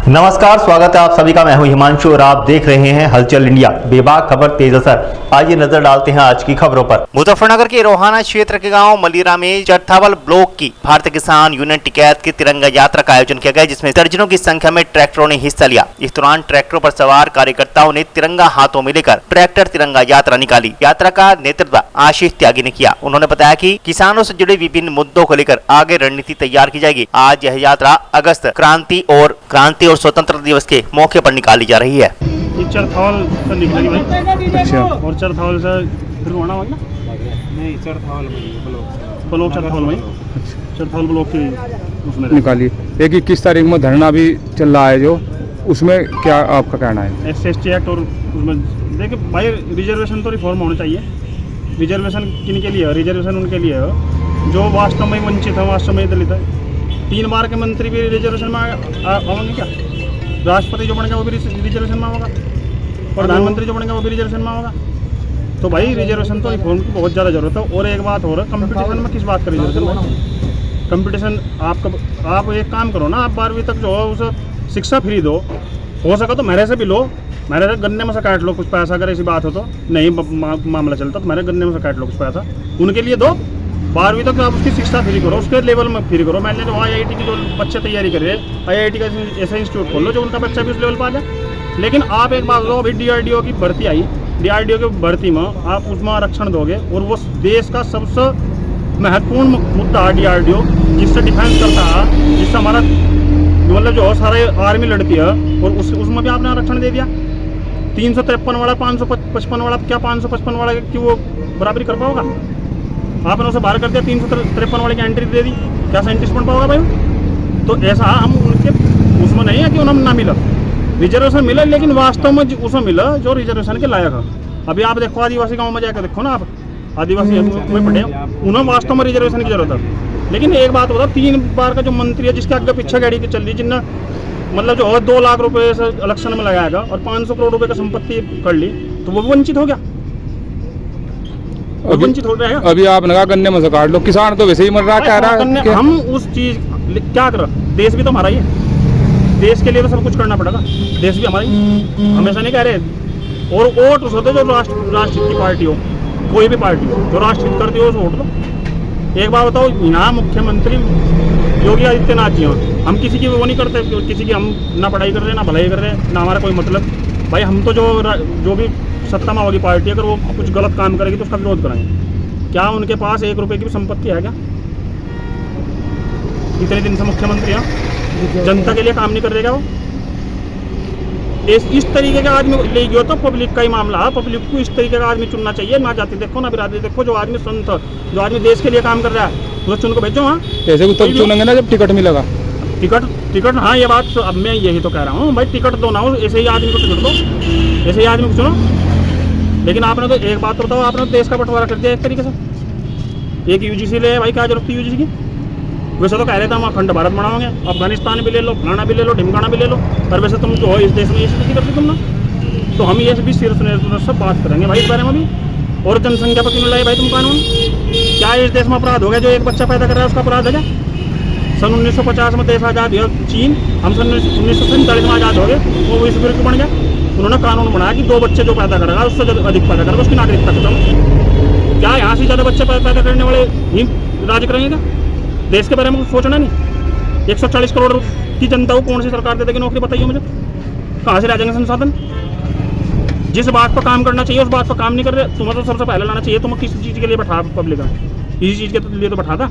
नमस्कार, स्वागत है आप सभी का। मैं हूं हिमांशु और आप देख रहे हैं हलचल इंडिया। बेबाक खबर तेज असर। आइए नजर डालते हैं आज की खबरों पर। मुजफ्फरनगर के रोहाना क्षेत्र के गांव मलिरा में चरथावल ब्लॉक की भारतीय किसान यूनियन टिकैत की तिरंगा यात्रा का आयोजन किया गया, जिसमें दर्जनों की संख्या में ट्रैक्टरों ने हिस्सा लिया। इस दौरान ट्रैक्टरों पर सवार कार्यकर्ताओं ने तिरंगा हाथों में लेकर ट्रैक्टर तिरंगा यात्रा निकाली। यात्रा का नेतृत्व आशीष त्यागी ने किया। उन्होंने बताया कि किसानों से जुड़े विभिन्न मुद्दों को लेकर आगे रणनीति तैयार की जाएगी। आज यह यात्रा अगस्त क्रांति और स्वतंत्र दिवस के मौके पर निकाली जा रही है। चरथावल से निकलेगी भाई। अच्छा। और चरथावल से फिर रोना होगा ना? नहीं, चरथावल ब्लॉक चरथावल भाई। चरथावल ब्लॉक की उसमें निकालिए। एक 21 तारीख में धरना भी चल रहा है, जो उसमें क्या आपका कहना है? SC एक्ट और उसमें देखिए भाई, रिजर्वेशन तो रिफॉर्म होना चाहिए। रिजर्वेशन किन के लिए है? रिजर्वेशन उनके लिए है जो वास्तव में वंचित है, वास्तव में दलित है। 3 बार के मंत्री भी रिजर्वेशन में आएंगे क्या? राष्ट्रपति जो बनेगा वो भी रिजर्वेशन में होगा, प्रधानमंत्री जो बनेगा वो भी रिजर्वेशन में होगा। तो भाई रिजर्वेशन तो रिफॉर्म की बहुत ज़्यादा जरूरत है। और एक बात हो रहा है, कंपटीशन में किस बात का रिजर्वेशन? कंपटीशन आप एक काम करो ना, आप 12वीं तक जो है उसे शिक्षा फ्री दो। हो सका तो मेरे से भी लो, मेरे से गन्ने में से काट लो कुछ पैसा। अगर ऐसी बात हो तो नहीं मामला चलता तो मेरे गन्ने में से काट लो कुछ पैसा, उनके लिए दो। 12वीं तक आप उसकी शिक्षा फ्री करो, उसके लेवल में फ्री करो। मैंने जो IIT की जो बच्चे तैयारी कर रहे हैं, IIT का ऐसा इंस्टीट्यूट खोल लो जो उनका बच्चा भी उस लेवल पर आ जाए। लेकिन आप एक बात लो, अभी DRDO की भर्ती आई, DRDO की भर्ती में आप उसमें आरक्षण दोगे और वो देश का सबसे महत्वपूर्ण मुद्दा है DRDO, जिससे डिफेंस करता है, जिससे हमारा मतलब जो सारे आर्मी लड़ती है, और उसमें भी आपने आरक्षण दे दिया। 353 वाला 555 वाला, क्या 555 वाला की वो बराबरी कर पाओगा? आपने उसे बाहर कर दिया, 353 वाले की एंट्री दे दी, क्या साइंटिस्ट बन पाओगा भाई? तो ऐसा हम उनके उसमें नहीं है कि उन्हें ना मिला रिजर्वेशन, मिला लेकिन वास्तव में उसे मिला जो रिजर्वेशन के लायक है। अभी आप देखो आदिवासी गाँव में जाकर देखो ना, आप आदिवासी में पढ़े, उन्हें वास्तव में रिजर्वेशन की जरूरत है। लेकिन एक बात होता, 3 बार का जो मंत्री है जिसके आगे पीछे गाड़ी की चल रही, जिनने मतलब जो 2 लाख रुपए से इलेक्शन में लगाएगा और 500 करोड़ रुपए की संपत्ति कर ली, तो वो वंचित हो गया। वंचित हो रहा है। अभी आपने कहा गन्ने में से काट लो, किसान तो वैसे ही मर रहा है, कह रहा है हम उस चीज क्या कर, देश भी तो हमारा ही है, देश के लिए तो सब कुछ करना पड़ेगा। देश भी हमारा ही, हमेशा नहीं कह रहे। और वोट उस होते जो राष्ट्रहित की पार्टी हो, कोई भी पार्टी हो जो राष्ट्रहित करती हो उस वोट दो। एक बात बताओ, यहाँ मुख्यमंत्री योगी आदित्यनाथ जी हैं, हम किसी की वो नहीं करते, किसी की हम ना पढ़ाई कर रहे ना भलाई कर रहे ना हमारा कोई मतलब। भाई हम तो जो भी सत्ता में होगी पार्टी, अगर वो कुछ गलत काम करेगी तो उसका विरोध कराएंगे। क्या उनके पास 1 रुपए की भी संपत्ति है क्या? इतने दिन से मुख्यमंत्री हैं, जनता के लिए काम नहीं कर देगा वो? इस तरीके का आदमी ले गया तो पब्लिक का ही मामला है। पब्लिक को इस तरीके का आदमी चुनना चाहिए। ना जाति देखो ना बिरादरी देखो, जो आदमी संत, जो आदमी देश के लिए काम कर रहा है उसे चुन को भेजो। हाँ, ऐसे को तब चुनेंगे ना जब टिकट मिलेगा। टिकट हाँ, ये बात अब मैं यही तो कह रहा हूँ भाई, टिकट दो ना, ऐसे ही आदमी को टिकट दो, ऐसे ही आदमी को चुनो। लेकिन आपने तो एक बात तो बताओ, आपने तो देश का बंटवारा कर दिया एक तरीके से। एक UGC ले भाई, क्या जरूरत थी UGC की? वैसे तो कह रहे थे हम अखंड भारत बनाओगे, अफगानिस्तान भी ले लो, फलाना भी ले लो, ढिमकाना भी ले लो, पर वैसे तुम जो हो इस देश में ये स्थिति करती तुम ना। तो हम ये भी सिर्फ सब बात करेंगे भाई इस बारे में भी। और जनसंख्या पर क्यों लाए भाई तुम कानून? क्या इस देश में अपराध हो गया जो एक बच्चा पैदा कर रहा है उसका अपराध है क्या? सन 1950 में देश आज़ाद हुआ चीन, हम सन 1947 में आज़ाद हो गए, वो विश्व गुरु बन गया। उन्होंने कानून बनाया कि 2 बच्चे जो पैदा करेगा उससे अधिक पैदा करेगा उसकी नागरिकता खत्म। क्या यहाँ से ज़्यादा बच्चे पैदा करने वाले ही राज करेंगे क्या? देश के बारे में कुछ सोचना नहीं। 140 करोड़ की जनता को कौन सी सरकार दे देगी नौकरी? बताइए मुझे, कहाँ से ला जाएंगे संसाधन? जिस बात पर काम करना चाहिए उस बात पर काम नहीं कर रहे। तुम्हें तो सबसे पहले लाना चाहिए। तुम किसी चीज़ के लिए बैठा पब्लिक है, इसी चीज़ के लिए तो बैठा था।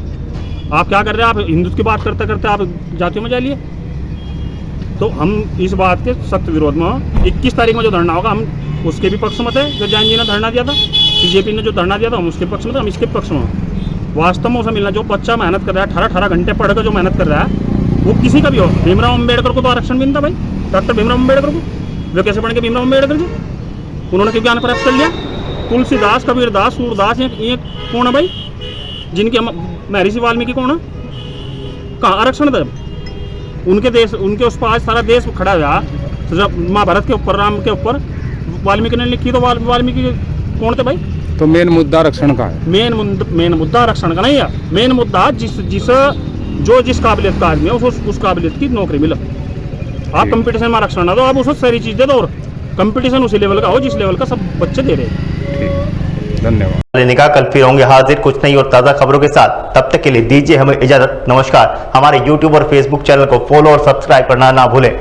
आप क्या कर रहे हैं? आप हिंदुत्व की बात करते करते आप जातियों में जा लिए। तो हम इस बात के सख्त विरोध में 21 तारीख में जो धरना होगा, हम उसके भी पक्ष में थे। जो जैन जी ने धरना दिया था, CJP ने जो धरना दिया था, हम उसके पक्ष में थे, हम इसके पक्ष में। वास्तव में उसे मिलना, जो बच्चा मेहनत कर रहा है, 18 घंटे पढ़कर जो मेहनत कर रहा है, वो किसी का भी हो। भीमराव अम्बेडकर को तो आरक्षण भी नहीं था भाई, डॉक्टर भीमराव अम्बेडकर को। वे कैसे बन गए भीमराव अम्बेडकर जी? उन्होंने क्यों ज्ञान प्राप्त कर लिया? तुलसीदास, कबीरदास, सूरदास, ये कौन है भाई जिनकी महर्षि वाल्मीकि कौन है? कहाँ आरक्षण था? उनके देश, उनके उस पर आज सारा देश खड़ा हुआ। महाभारत के ऊपर, राम के ऊपर वाल्मीकि ने लिखी, तो वाल्मीकि कौन थे भाई? तो मेन मुद्दा आरक्षण का है। मेन मुद्दा आरक्षण का नहीं है। मेन मुद्दा जिस काबिलियत का आदमी है उस काबिलियत की नौकरी मिले। आप कंपटीशन में आरक्षण ना दो, आप उसको सारी चीज दे दो और कंपटीशन उसी लेवल का हो जिस लेवल का सब बच्चे दे रहे हैं। ठीक, धन्यवाद। लेने का कल फिर होंगे हाजिर कुछ नई और ताज़ा खबरों के साथ। तब तक के लिए दीजिए हमें इजाजत। नमस्कार। हमारे YouTube और Facebook चैनल को फॉलो और सब्सक्राइब करना ना भूलें।